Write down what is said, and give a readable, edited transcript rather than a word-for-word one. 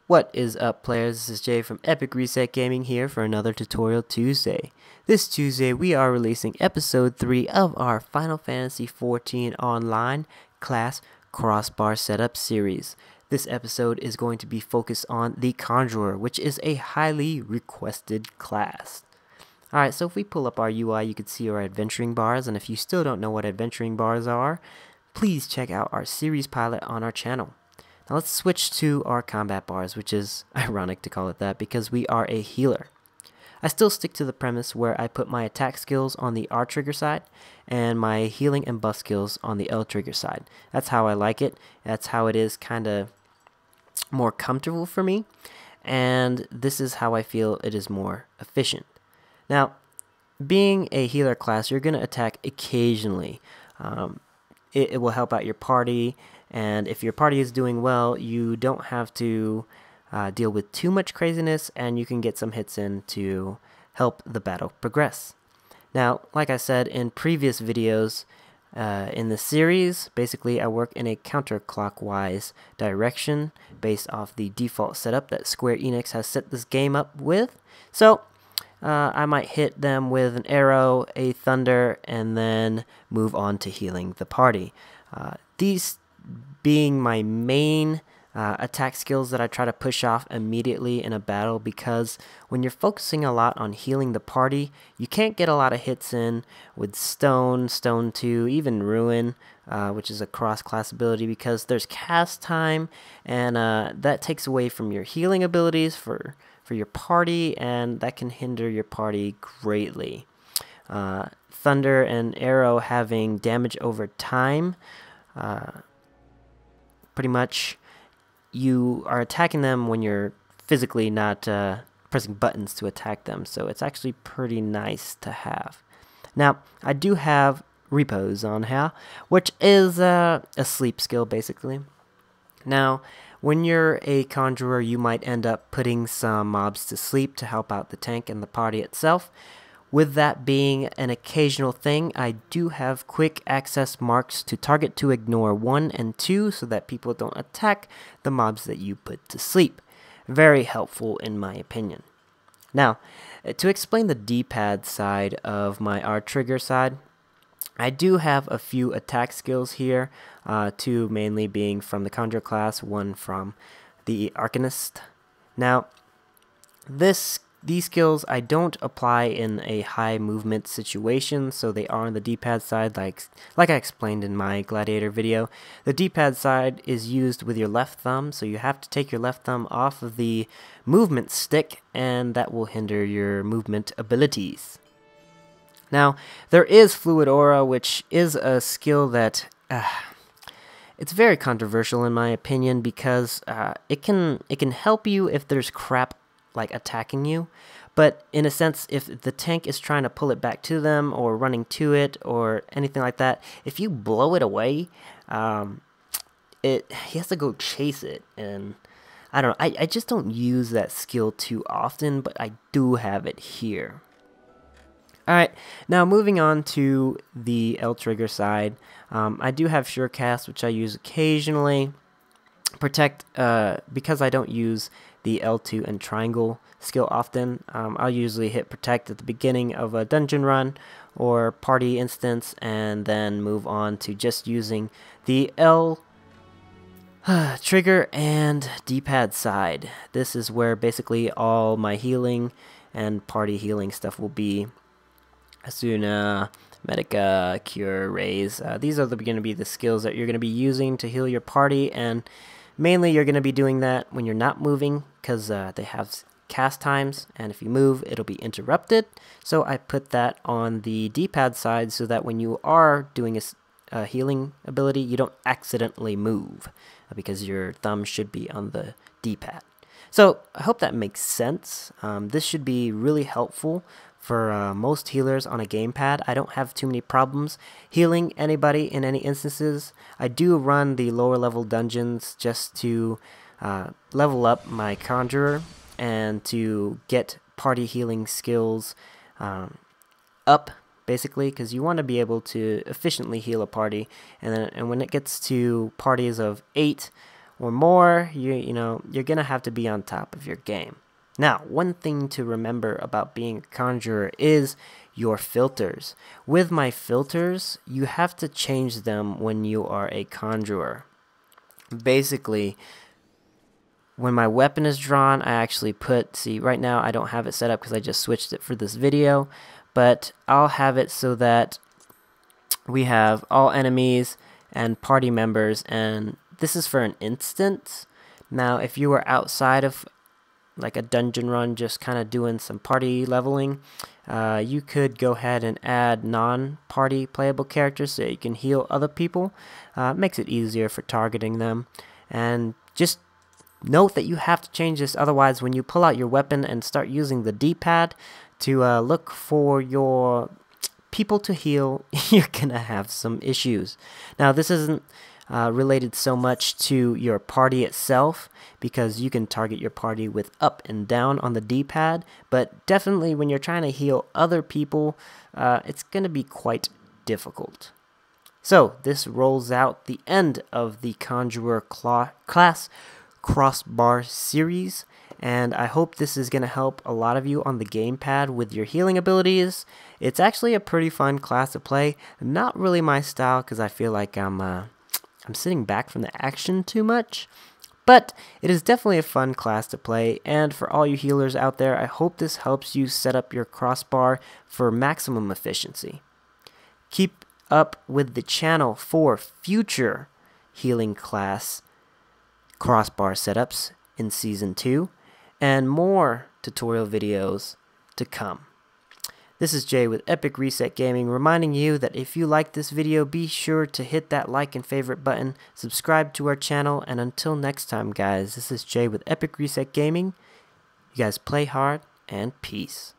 What is up, players? This is Jay from Epic Reset Gaming here for another Tutorial Tuesday. This Tuesday we are releasing episode 3 of our Final Fantasy XIV Online class Crossbar setup series. This episode is going to be focused on the Conjurer, which is a highly requested class. Alright, so if we pull up our UI, you can see our adventuring bars, and if you still don't know what adventuring bars are, please check out our series pilot on our channel. Now let's switch to our combat bars, which is ironic to call it that because we are a healer. I still stick to the premise where I put my attack skills on the R trigger side and my healing and buff skills on the L trigger side. That's how I like it. That's how it is kind of more comfortable for me, and this is how I feel it is more efficient. Now, being a healer class, you're going to attack occasionally. It will help out your party, and if your party is doing well, you don't have to deal with too much craziness, and you can get some hits in to help the battle progress. Now, like I said in previous videos in the series, basically I work in a counterclockwise direction based off the default setup that Square Enix has set this game up with. So I might hit them with an arrow, a thunder, and then move on to healing the party. These being my main attack skills that I try to push off immediately in a battle, because when you're focusing a lot on healing the party, you can't get a lot of hits in with Stone, Stone 2, even Ruin, which is a cross-class ability, because there's cast time, and that takes away from your healing abilities for your party, and that can hinder your party greatly. Thunder and Arrow having damage over time, pretty much you are attacking them when you're physically not pressing buttons to attack them, so it's actually pretty nice to have. Now, I do have Repose on here, which is a sleep skill basically. Now, when you're a Conjurer, you might end up putting some mobs to sleep to help out the tank and the party itself. With that being an occasional thing, I do have quick access marks to target to ignore 1 and 2 so that people don't attack the mobs that you put to sleep. Very helpful in my opinion. Now, to explain the D-pad side of my R trigger side, I do have a few attack skills here, 2 mainly being from the Conjurer class, 1 from the Arcanist. Now, these skills I don't apply in a high movement situation, so they are on the D-pad side, like I explained in my Gladiator video. The D-pad side is used with your left thumb, so you have to take your left thumb off of the movement stick, and that will hinder your movement abilities. Now, there is Fluid Aura, which is a skill that it's very controversial in my opinion, because it can help you if there's crap like attacking you, but in a sense, if the tank is trying to pull it back to them or running to it or anything like that, if you blow it away, he has to go chase it, and I don't know, I just don't use that skill too often, but I do have it here. Alright, now moving on to the L trigger side, I do have Surecast, which I use occasionally. Protect, because I don't use the L2 and triangle skill often, I'll usually hit protect at the beginning of a dungeon run or party instance, and then move on to just using the L trigger and D-pad side. This is where basically all my healing and party healing stuff will be. Asuna, Medica, Cure, Raise. These are going to be the skills that you're going to be using to heal your party, and mainly you're going to be doing that when you're not moving, because they have cast times, and if you move, it'll be interrupted. So I put that on the D-pad side so that when you are doing a healing ability, you don't accidentally move, because your thumb should be on the D-pad. So I hope that makes sense. This should be really helpful for most healers on a gamepad. I don't have too many problems healing anybody in any instances. I do run the lower level dungeons just to level up my Conjurer and to get party healing skills up, basically, because you want to be able to efficiently heal a party. And when it gets to parties of 8 or more, you're gonna have to be on top of your game. Now, one thing to remember about being a conjurer is your filters. With my filters, you have to change them when you are a conjurer. Basically, when my weapon is drawn, I actually see right now I don't have it set up because I just switched it for this video, but I'll have it so that we have all enemies and party members, and this is for an instance. Now, if you were outside of like a dungeon run, just kind of doing some party leveling, you could go ahead and add non-party playable characters so you can heal other people. Makes it easier for targeting them. And just note that you have to change this, otherwise when you pull out your weapon and start using the D-pad to look for your people to heal, you're gonna have some issues. Now, this isn't related so much to your party itself, because you can target your party with up and down on the D-pad, but definitely when you're trying to heal other people, it's gonna be quite difficult. So this rolls out the end of the Conjurer class Crossbar series, and I hope this is going to help a lot of you on the gamepad with your healing abilities. It's actually a pretty fun class to play. Not really my style, because I feel like I'm sitting back from the action too much, but it is definitely a fun class to play. And for all you healers out there, I hope this helps you set up your crossbar for maximum efficiency. Keep up with the channel for future healing class crossbar setups in Season 2 and more tutorial videos to come. This is Jay with Epic Reset Gaming, reminding you that if you like this video, be sure to hit that like and favorite button, subscribe to our channel, and until next time guys, this is Jay with Epic Reset Gaming. You guys play hard, and peace.